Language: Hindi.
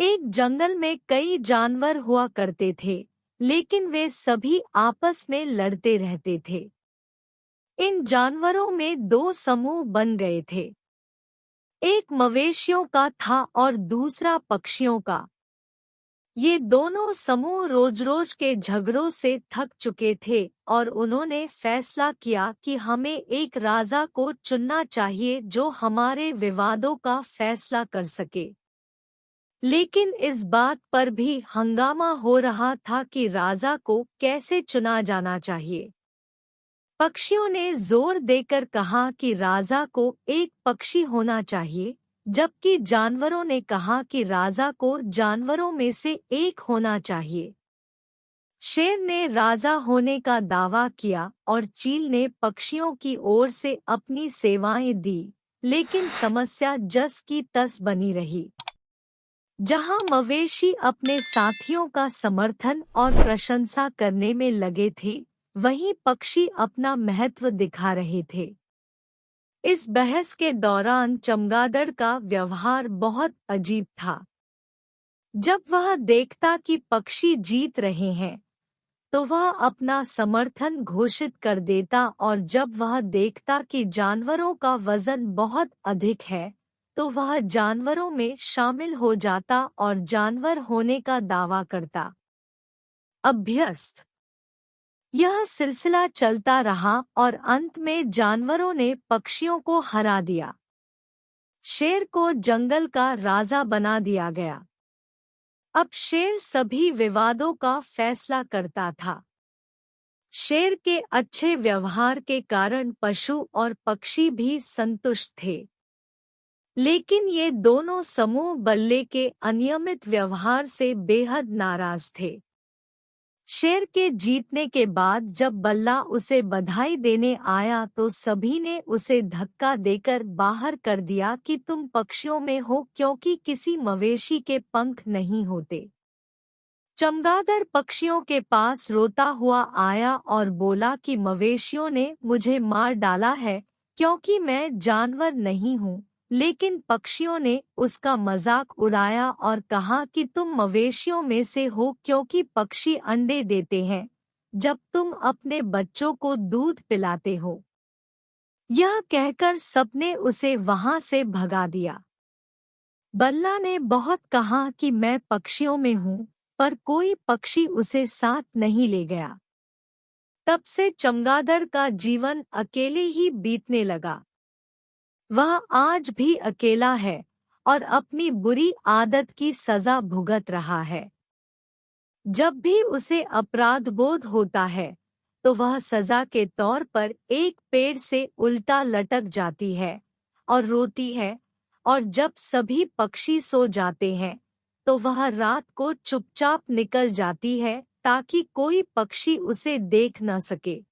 एक जंगल में कई जानवर हुआ करते थे, लेकिन वे सभी आपस में लड़ते रहते थे। इन जानवरों में दो समूह बन गए थे। एक मवेशियों का था और दूसरा पक्षियों का। ये दोनों समूह रोज रोज के झगड़ों से थक चुके थे और उन्होंने फैसला किया कि हमें एक राजा को चुनना चाहिए जो हमारे विवादों का फैसला कर सके। लेकिन इस बात पर भी हंगामा हो रहा था कि राजा को कैसे चुना जाना चाहिए। पक्षियों ने जोर देकर कहा कि राजा को एक पक्षी होना चाहिए, जबकि जानवरों ने कहा कि राजा को जानवरों में से एक होना चाहिए। शेर ने राजा होने का दावा किया और चील ने पक्षियों की ओर से अपनी सेवाएं दी, लेकिन समस्या जस की तस बनी रही। जहां मवेशी अपने साथियों का समर्थन और प्रशंसा करने में लगे थे, वहीं पक्षी अपना महत्व दिखा रहे थे। इस बहस के दौरान चमगादड़ का व्यवहार बहुत अजीब था। जब वह देखता कि पक्षी जीत रहे हैं, तो वह अपना समर्थन घोषित कर देता, और जब वह देखता कि जानवरों का वजन बहुत अधिक है, तो वह जानवरों में शामिल हो जाता और जानवर होने का दावा करता। अभ्यस्त यह सिलसिला चलता रहा और अंत में जानवरों ने पक्षियों को हरा दिया। शेर को जंगल का राजा बना दिया गया। अब शेर सभी विवादों का फैसला करता था। शेर के अच्छे व्यवहार के कारण पशु और पक्षी भी संतुष्ट थे। लेकिन ये दोनों समूह बल्ले के अनियमित व्यवहार से बेहद नाराज थे। शेर के जीतने के बाद जब बल्ला उसे बधाई देने आया तो सभी ने उसे धक्का देकर बाहर कर दिया कि तुम पक्षियों में हो, क्योंकि किसी मवेशी के पंख नहीं होते। चमगादड़ पक्षियों के पास रोता हुआ आया और बोला कि मवेशियों ने मुझे मार डाला है, क्योंकि मैं जानवर नहीं हूँ। लेकिन पक्षियों ने उसका मजाक उड़ाया और कहा कि तुम मवेशियों में से हो, क्योंकि पक्षी अंडे देते हैं जब तुम अपने बच्चों को दूध पिलाते हो। यह कहकर सबने उसे वहां से भगा दिया। बल्ला ने बहुत कहा कि मैं पक्षियों में हूँ, पर कोई पक्षी उसे साथ नहीं ले गया। तब से चमगादड़ का जीवन अकेले ही बीतने लगा। वह आज भी अकेला है और अपनी बुरी आदत की सजा भुगत रहा है। जब भी उसे अपराध बोध होता है, तो वह सजा के तौर पर एक पेड़ से उल्टा लटक जाती है और रोती है, और जब सभी पक्षी सो जाते हैं, तो वह रात को चुपचाप निकल जाती है ताकि कोई पक्षी उसे देख न सके।